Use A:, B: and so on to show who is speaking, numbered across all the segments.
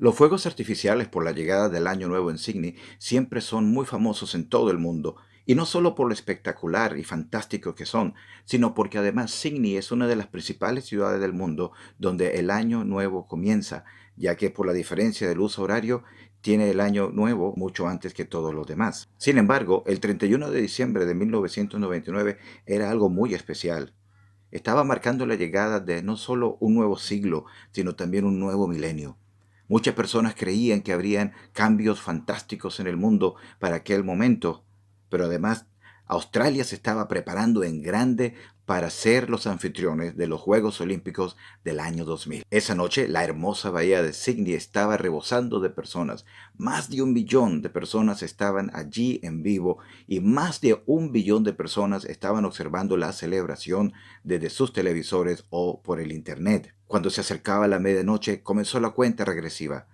A: Los fuegos artificiales por la llegada del Año Nuevo en Sydney siempre son muy famosos en todo el mundo, y no solo por lo espectacular y fantástico que son, sino porque además Sydney es una de las principales ciudades del mundo donde el Año Nuevo comienza, ya que por la diferencia del uso horario tiene el Año Nuevo mucho antes que todos los demás. Sin embargo, el 31 de diciembre de 1999 era algo muy especial. Estaba marcando la llegada de no solo un nuevo siglo, sino también un nuevo milenio. Muchas personas creían que habrían cambios fantásticos en el mundo para aquel momento, pero además Australia se estaba preparando en grande para ser los anfitriones de los Juegos Olímpicos del año 2000. Esa noche, la hermosa bahía de Sydney estaba rebosando de personas. Más de 1 billón de personas estaban allí en vivo y más de 1 billón de personas estaban observando la celebración desde sus televisores o por el internet. Cuando se acercaba la medianoche, comenzó la cuenta regresiva.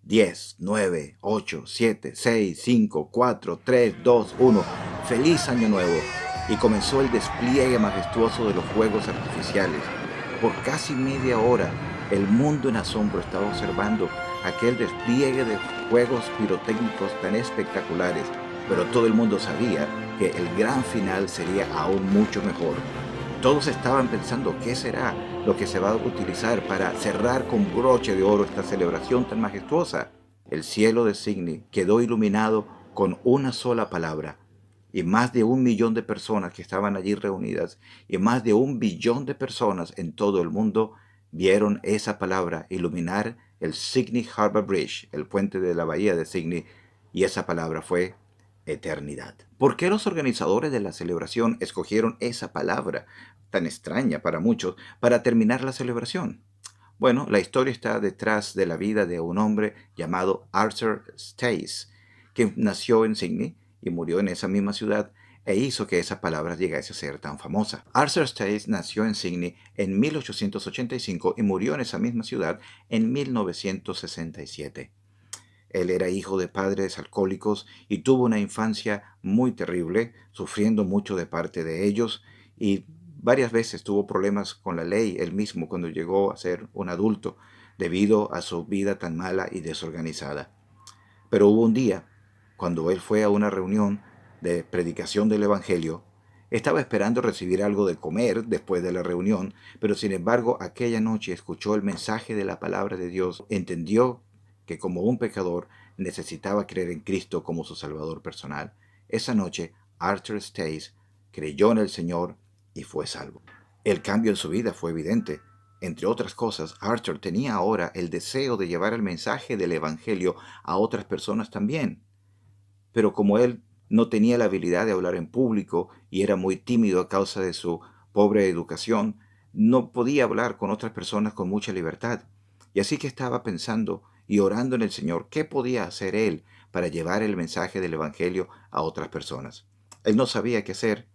A: 10, 9, 8, 7, 6, 5, 4, 3, 2, 1. ¡Feliz Año Nuevo! Y comenzó el despliegue majestuoso de los fuegos artificiales. Por casi media hora, el mundo en asombro estaba observando aquel despliegue de fuegos pirotécnicos tan espectaculares, pero todo el mundo sabía que el gran final sería aún mucho mejor. Todos estaban pensando qué será lo que se va a utilizar para cerrar con broche de oro esta celebración tan majestuosa. El cielo de Sydney quedó iluminado con una sola palabra, y más de 1 millón de personas que estaban allí reunidas y más de 1 billón de personas en todo el mundo vieron esa palabra iluminar el Sydney Harbour Bridge, el puente de la bahía de Sydney, y esa palabra fue eternidad. ¿Por qué los organizadores de la celebración escogieron esa palabra tan extraña para muchos para terminar la celebración? Bueno, la historia está detrás de la vida de un hombre llamado Arthur Stace, que nació en Sydney y murió en esa misma ciudad e hizo que esa palabra llegase a ser tan famosa. Arthur Stace nació en Sydney en 1885 y murió en esa misma ciudad en 1967. Él era hijo de padres alcohólicos y tuvo una infancia muy terrible, sufriendo mucho de parte de ellos, y varias veces tuvo problemas con la ley él mismo cuando llegó a ser un adulto, debido a su vida tan mala y desorganizada. Pero hubo un día, cuando él fue a una reunión de predicación del Evangelio, estaba esperando recibir algo de comer después de la reunión, pero sin embargo aquella noche escuchó el mensaje de la palabra de Dios, entendió que como un pecador necesitaba creer en Cristo como su Salvador personal. Esa noche Arthur Stace creyó en el Señor y fue salvo. El cambio en su vida fue evidente. Entre otras cosas, Arthur tenía ahora el deseo de llevar el mensaje del Evangelio a otras personas también. Pero como él no tenía la habilidad de hablar en público y era muy tímido a causa de su pobre educación, no podía hablar con otras personas con mucha libertad. Y así que estaba pensando y orando en el Señor qué podía hacer él para llevar el mensaje del Evangelio a otras personas. Él no sabía qué hacer,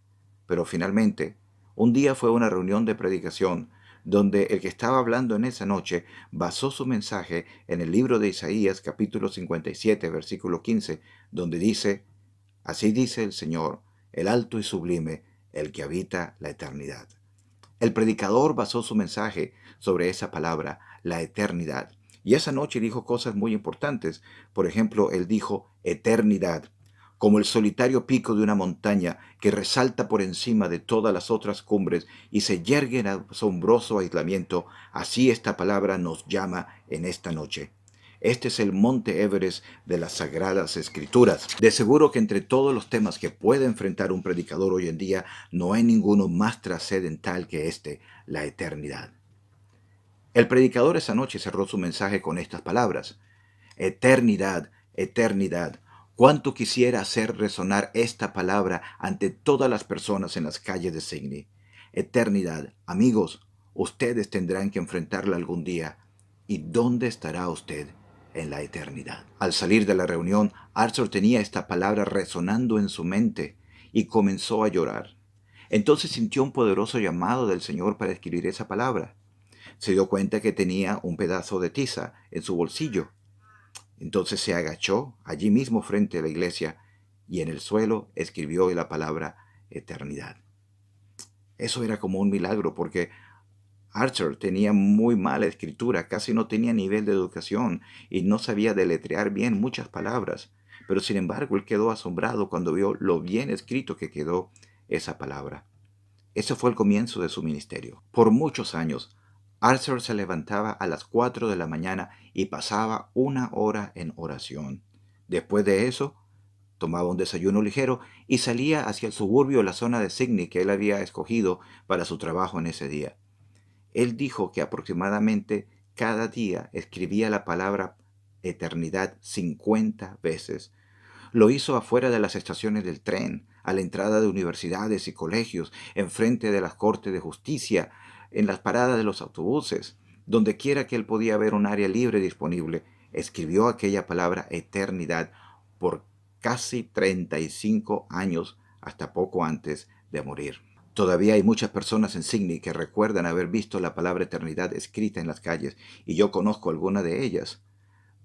A: pero finalmente, un día fue una reunión de predicación donde el que estaba hablando en esa noche basó su mensaje en el libro de Isaías capítulo 57 versículo 15, donde dice: Así dice el Señor, el alto y sublime, el que habita la eternidad. El predicador basó su mensaje sobre esa palabra, la eternidad. Y esa noche dijo cosas muy importantes. Por ejemplo, él dijo eternidad, como el solitario pico de una montaña que resalta por encima de todas las otras cumbres y se yergue en asombroso aislamiento. Así esta palabra nos llama en esta noche. Este es el monte Everest de las Sagradas Escrituras. De seguro que entre todos los temas que puede enfrentar un predicador hoy en día, no hay ninguno más trascendental que este, la eternidad. El predicador esa noche cerró su mensaje con estas palabras: Eternidad, eternidad. Cuánto quisiera hacer resonar esta palabra ante todas las personas en las calles de Sydney. Eternidad, amigos, ustedes tendrán que enfrentarla algún día. ¿Y dónde estará usted en la eternidad? Al salir de la reunión, Arthur tenía esta palabra resonando en su mente y comenzó a llorar. Entonces sintió un poderoso llamado del Señor para escribir esa palabra. Se dio cuenta que tenía un pedazo de tiza en su bolsillo. Entonces se agachó allí mismo frente a la iglesia y en el suelo escribió la palabra eternidad. Eso era como un milagro porque Archer tenía muy mala escritura, casi no tenía nivel de educación y no sabía deletrear bien muchas palabras, pero sin embargo él quedó asombrado cuando vio lo bien escrito que quedó esa palabra. Ese fue el comienzo de su ministerio. Por muchos años, Archer se levantaba a las 4 de la mañana y pasaba 1 hora en oración. Después de eso, tomaba un desayuno ligero y salía hacia el suburbio o la zona de Sydney que él había escogido para su trabajo en ese día. Él dijo que aproximadamente cada día escribía la palabra eternidad 50 veces. Lo hizo afuera de las estaciones del tren, a la entrada de universidades y colegios, enfrente de las cortes de justicia, en las paradas de los autobuses, donde quiera que él podía ver un área libre disponible. Escribió aquella palabra eternidad por casi 35 años hasta poco antes de morir. Todavía hay muchas personas en Sydney que recuerdan haber visto la palabra eternidad escrita en las calles, y yo conozco algunas de ellas.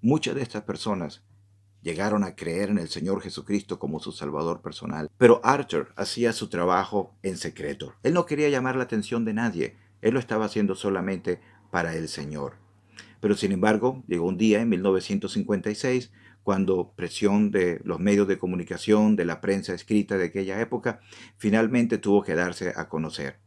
A: Muchas de estas personas llegaron a creer en el Señor Jesucristo como su Salvador personal. Pero Arthur hacía su trabajo en secreto. Él no quería llamar la atención de nadie. Él lo estaba haciendo solamente para el Señor. Pero sin embargo, llegó un día en 1956, cuando presión de los medios de comunicación, de la prensa escrita de aquella época, finalmente tuvo que darse a conocer.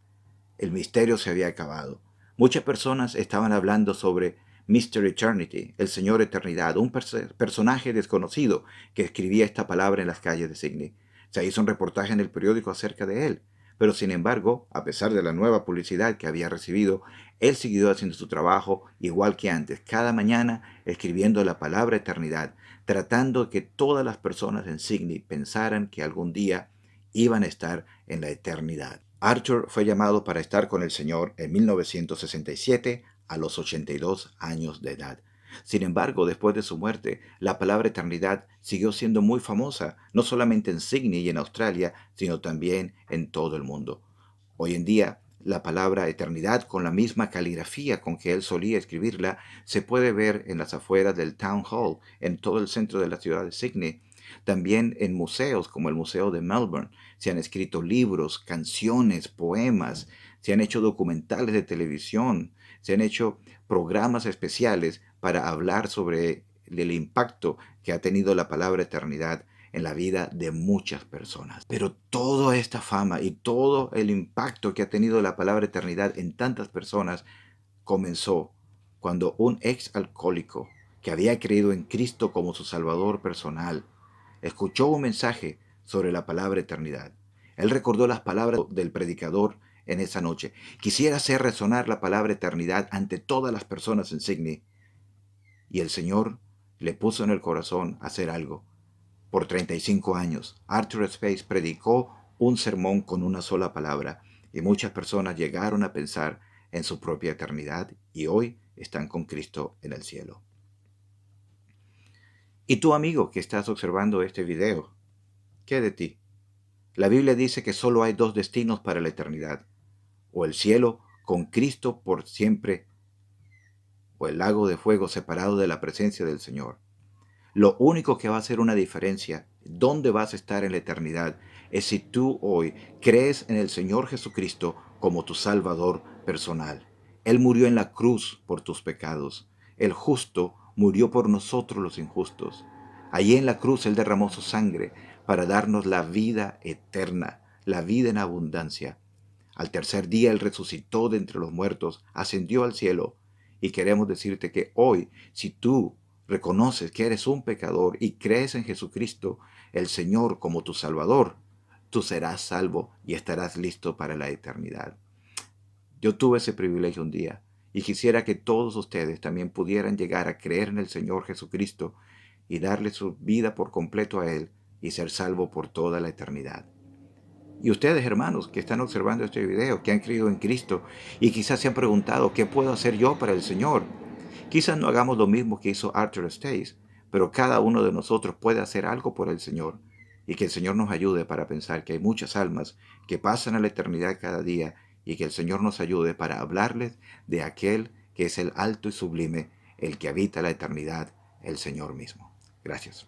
A: El misterio se había acabado. Muchas personas estaban hablando sobre Mr. Eternity, el Señor Eternidad, un personaje desconocido que escribía esta palabra en las calles de Sydney. Se hizo un reportaje en el periódico acerca de él, pero sin embargo, a pesar de la nueva publicidad que había recibido, él siguió haciendo su trabajo igual que antes, cada mañana escribiendo la palabra eternidad, tratando de que todas las personas en Sydney pensaran que algún día iban a estar en la eternidad. Arthur fue llamado para estar con el Señor en 1967 a los 82 años de edad. Sin embargo, después de su muerte, la palabra eternidad siguió siendo muy famosa, no solamente en Sydney y en Australia, sino también en todo el mundo. Hoy en día, la palabra eternidad, con la misma caligrafía con que él solía escribirla, se puede ver en las afueras del Town Hall, en todo el centro de la ciudad de Sydney. También en museos como el Museo de Melbourne se han escrito libros, canciones, poemas, se han hecho documentales de televisión, se han hecho programas especiales para hablar sobre el impacto que ha tenido la palabra eternidad en la vida de muchas personas. Pero toda esta fama y todo el impacto que ha tenido la palabra eternidad en tantas personas comenzó cuando un ex alcohólico que había creído en Cristo como su Salvador personal escuchó un mensaje sobre la palabra eternidad. Él recordó las palabras del predicador en esa noche. Quisiera hacer resonar la palabra eternidad ante todas las personas en Sydney. Y el Señor le puso en el corazón hacer algo. Por 35 años, Arthur Space predicó un sermón con una sola palabra, y muchas personas llegaron a pensar en su propia eternidad y hoy están con Cristo en el cielo. Y tú, amigo, que estás observando este video, ¿qué de ti? La Biblia dice que solo hay dos destinos para la eternidad: o el cielo con Cristo por siempre, o el lago de fuego separado de la presencia del Señor. Lo único que va a hacer una diferencia, dónde vas a estar en la eternidad, es si tú hoy crees en el Señor Jesucristo como tu Salvador personal. Él murió en la cruz por tus pecados. El justo murió por nosotros los injustos. Allí en la cruz Él derramó su sangre para darnos la vida eterna, la vida en abundancia. Al tercer día Él resucitó de entre los muertos, ascendió al cielo. Y queremos decirte que hoy, si tú reconoces que eres un pecador y crees en Jesucristo, el Señor, como tu Salvador, tú serás salvo y estarás listo para la eternidad. Yo tuve ese privilegio un día y quisiera que todos ustedes también pudieran llegar a creer en el Señor Jesucristo y darle su vida por completo a Él y ser salvo por toda la eternidad. Y ustedes, hermanos, que están observando este video, que han creído en Cristo y quizás se han preguntado, ¿qué puedo hacer yo para el Señor? Quizás no hagamos lo mismo que hizo Arthur Stace, pero cada uno de nosotros puede hacer algo por el Señor, y que el Señor nos ayude para pensar que hay muchas almas que pasan a la eternidad cada día, y que el Señor nos ayude para hablarles de aquel que es el alto y sublime, el que habita la eternidad, el Señor mismo. Gracias.